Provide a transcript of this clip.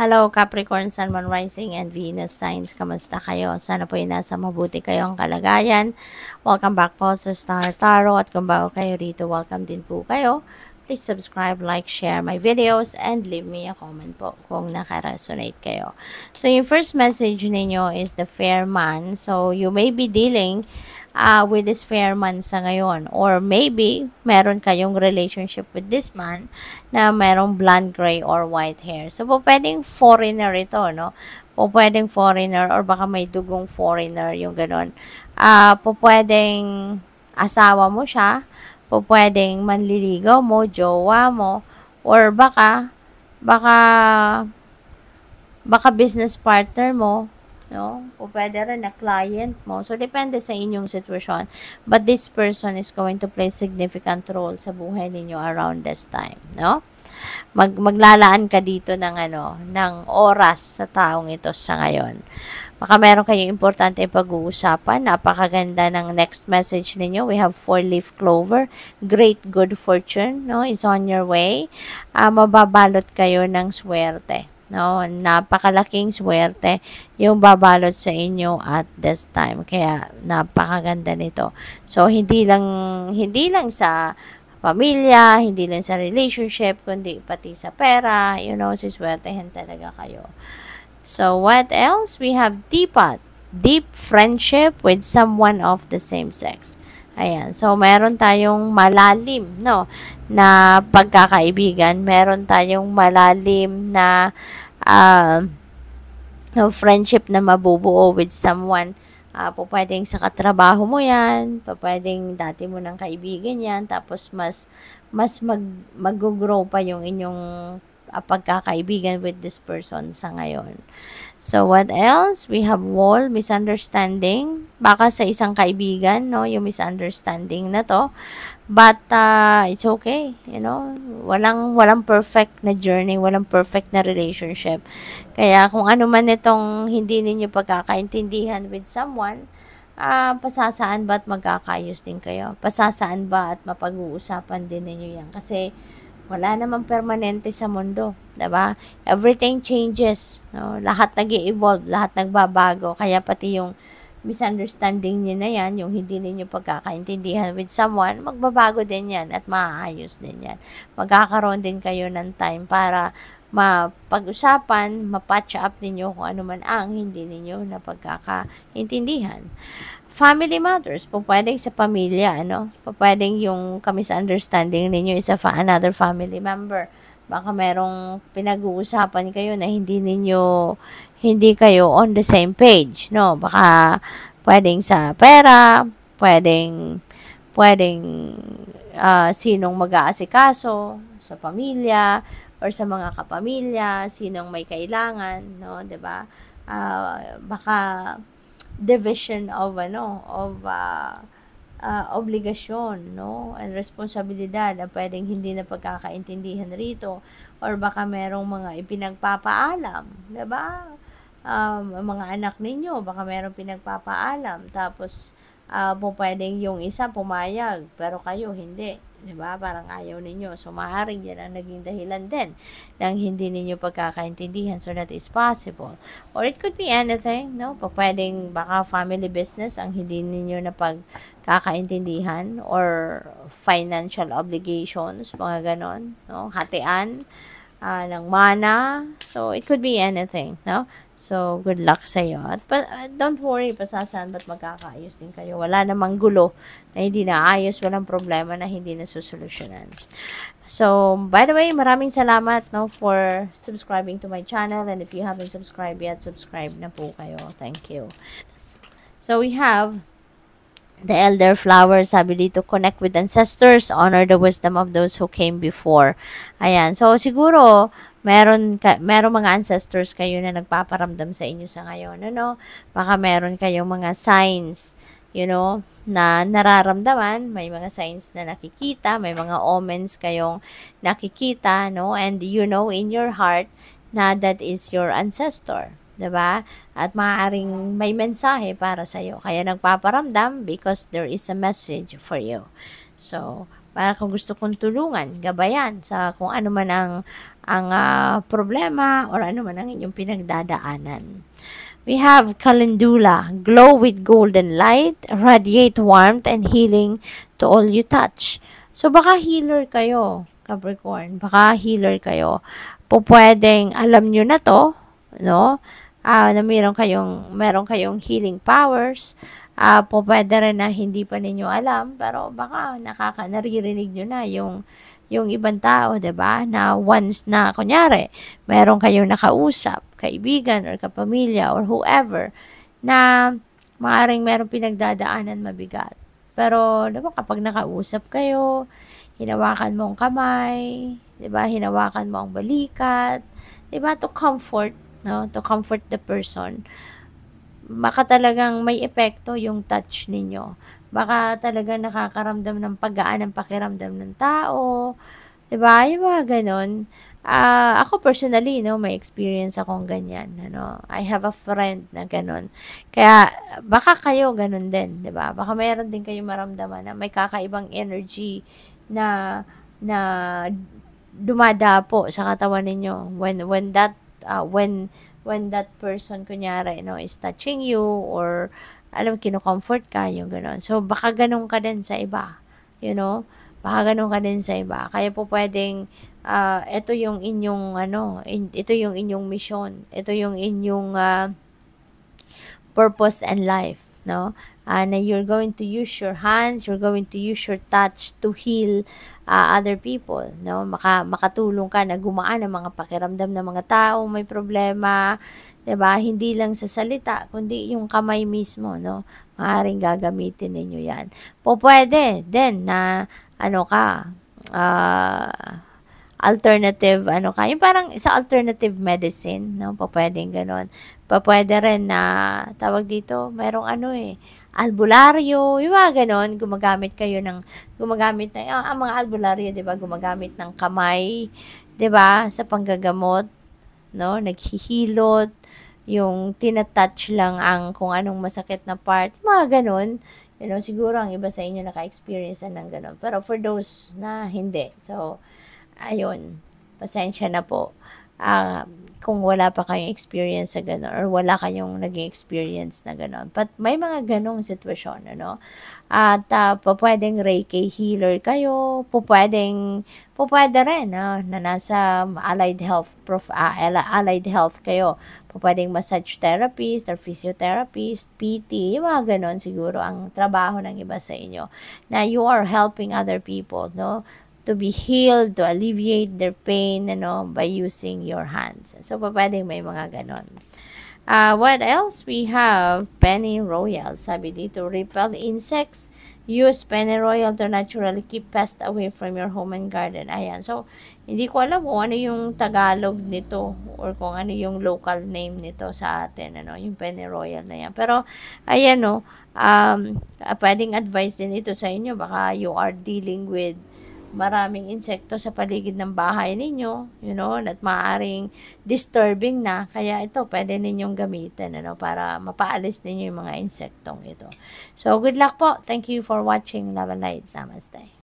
Hello Capricorn, Sun, Moon, Rising, and Venus signs. Kamusta kayo? Sana po ay nasa mabuti kayong kalagayan. Welcome back po sa Star Tarot. At kung bago kayo rito, welcome din po kayo. Please subscribe, like, share my videos, and leave me a comment po kung naka-resonate kayo. So, yung first message ninyo is the fair man. So, you may be dealing with this fair man sa ngayon. Or maybe, meron kayong relationship with this man na merong blonde, gray, or white hair. So, po pwedeng foreigner ito, no? Po pwedeng foreigner or baka may dugong foreigner, yung ganon. Po pwedeng asawa mo siya, po pwedeng manliligaw mo, jowa mo, or baka business partner mo, no? O pwede rin na client mo. So, depende sa inyong sitwasyon. But this person is going to play significant role sa buhay ninyo around this time, no? Maglalaan ka dito ng oras sa taong ito sa ngayon. Baka meron kayong importante pag-uusapan. Napakaganda ng next message ninyo. We have 4-leaf clover. Great good fortune, no, is on your way. Mababalot kayo ng swerte. No, napakalaking swerte yung babalot sa inyo at this time. Kaya napakaganda nito. So hindi lang sa pamilya, hindi lang sa relationship, kundi pati sa pera, siswertehin talaga kayo. So, what else? We have teapot. Deep friendship with someone of the same sex. Ayan. So, meron tayong malalim, no, na pagkakaibigan. Meron tayong malalim na friendship na mabubuo with someone. Pwedeng sa katrabaho mo yan, pwedeng dati mo ng kaibigan yan, tapos mas mag-grow pa yung inyong pagkakaibigan with this person sa ngayon. So, what else? We have wall, misunderstanding. Baka sa isang kaibigan, no, yung misunderstanding na to. But, it's okay, Walang perfect na journey, walang perfect na relationship. Kaya, kung ano man itong hindi ninyo pagkakaintindihan with someone, pasasaan ba at magkakayos din kayo? Pasasaan ba at mapag-uusapan din ninyo yan? Kasi, wala namang permanente sa mundo, 'di ba? Everything changes, no? Lahat nag-e-evolve, lahat nagbabago, kaya pati yung misunderstanding niyo na yan, yung hindi niyo pagkakaintindihan with someone, magbabago din yan at maaayos din yan. Magkakaroon din kayo ng time para mapag-usapan, mapatch up ninyo kung ano man ang hindi ninyo na pagkakaintindihan. Family matters, pwedeng sa pamilya, pwedeng yung misunderstanding ninyo is another family member. Baka merong pinag-uusapan kayo na hindi kayo on the same page, no? Baka pwedeng sa pera, pwedeng sinong mag-aasikaso sa pamilya or sa mga kapamilya, sinong may kailangan, no, 'di ba? Baka division of obligasyon, no, and responsibilidad na pwedeng hindi na pagkakaintindihan rito, or baka merong mga ipinagpapaalam, 'di ba? Mga anak ninyo, baka merong pinagpapaalam, tapos pwedeng yung isa pumayag pero kayo hindi, 'di ba? Parang ayaw ninyo. So maaaring yan ang naging dahilan din ng hindi ninyo pagkakaintindihan. So that is possible. Or it could be anything, no? Pwedeng baka family business ang hindi ninyo na pagkakaintindihan, or financial obligations, mga ganon, no? Hatian ng mana. So it could be anything, no? So, good luck sa iyo. At don't worry, pasasaan ba't magkakaayos din kayo. Wala namang gulo na hindi naayos, walang problema na hindi nasusolusyonan. So, by the way, maraming salamat, no, for subscribing to my channel. And if you haven't subscribed yet, subscribe na po kayo. Thank you. So, we have the elder flower, sabi dito, connect with ancestors, honor the wisdom of those who came before. Ayan. So, siguro, meron mga ancestors kayo na nagpaparamdam sa inyo sa ngayon, Baka meron kayong mga signs, na nararamdaman, may mga signs na nakikita, may mga omens kayong nakikita, no? And in your heart na that is your ancestor. 'Di ba? At maaaring may mensahe para sa iyo. Kaya nagpaparamdam because there is a message for you. So, para kung gusto kong tulungan, gabayan sa kung ano man ang problema or ano man ang inyong pinagdadaanan. We have calendula, glow with golden light, radiate warmth and healing to all you touch. So, baka healer kayo, Capricorn. Baka healer kayo. Pwedeng alam nyo na to, no? Na meron kayong healing powers. Pwede rin na hindi pa ninyo alam, pero baka naririnig nyo na yung ibang tao, 'di ba? Na once na kunyari, meron kayong nakausap, kaibigan or kapamilya or whoever na maaring meron pinagdadaanan mabigat. Pero 'di ba kapag nakausap kayo, hinawakan mo ang kamay, 'di ba? Hinawakan mo ang balikat, 'di ba? To comfort, no? To comfort the person. Baka talagang may epekto yung touch ninyo. Baka talagang nakakaramdam ng paggaan ng pakiramdam ng tao, 'di ba? Yung mga gano'n. Ako personally, no, may experience akong ganyan, ano. I have a friend na gano'n. Kaya baka kayo gano'n din, 'di ba? Baka mayroon din kayong maramdaman na may kakaibang energy na na dumadapo sa katawan ninyo when that person kunyari, no, is touching you or kino-comfort ka, yung gano'n. So, baka gano'n ka din sa iba, you know? Baka gano'n ka din sa iba. Kaya po pwedeng, ito yung inyong, ito yung inyong mission. Ito yung inyong purpose and life, no? Na you're going to use your hands, you're going to use your touch to heal other people, no? Makatulong ka na gumaan ang mga pakiramdam ng mga tao may problema, 'di ba? Hindi lang sa salita, kundi yung kamay mismo, no? Maaaring gagamitin ninyo 'yan. Pwede din na alternative, yung parang sa alternative medicine, no? Pwedeng gano'n. Pwede rin na, tawag dito, merong albularyo, yung mga gano'n, gumagamit na, ang mga albularyo, di ba, gumagamit ng kamay, di ba, sa panggagamot, no? Naghihilot, yung tinatouch lang ang kung anong masakit na part, mga gano'n. Siguro ang iba sa inyo naka-experience ng gano'n. Pero for those na hindi, so, ayun, pasensya na po. Kung wala pa kayong experience sa gano'n or wala kayong naging experience na gano'n. But may mga ganong sitwasyon, ano? At pwedeng Reiki healer kayo, pwede rin na nasa allied health kayo. Pwedeng massage therapist or physiotherapist, PT, yung mga ganon siguro ang trabaho ng iba sa inyo. Na you are helping other people, no? To be healed, to alleviate their pain, by using your hands. So, pwedeng may mga ganon. What else? We have pennyroyal. Sabi dito, repel insects. Use pennyroyal to naturally keep pests away from your home and garden. Ayan. So, hindi ko alam kung ano yung Tagalog nito or kung ano yung local name nito sa atin, yung pennyroyal na yan. Pero, ayan, pwedeng advice din ito sa inyo. Baka you are dealing with maraming insekto sa paligid ng bahay ninyo, at maaaring disturbing na. Kaya ito, pwede ninyong gamitin, para mapaalis ninyo yung mga insektong ito. So, good luck po. Thank you for watching. Love and light. Namaste.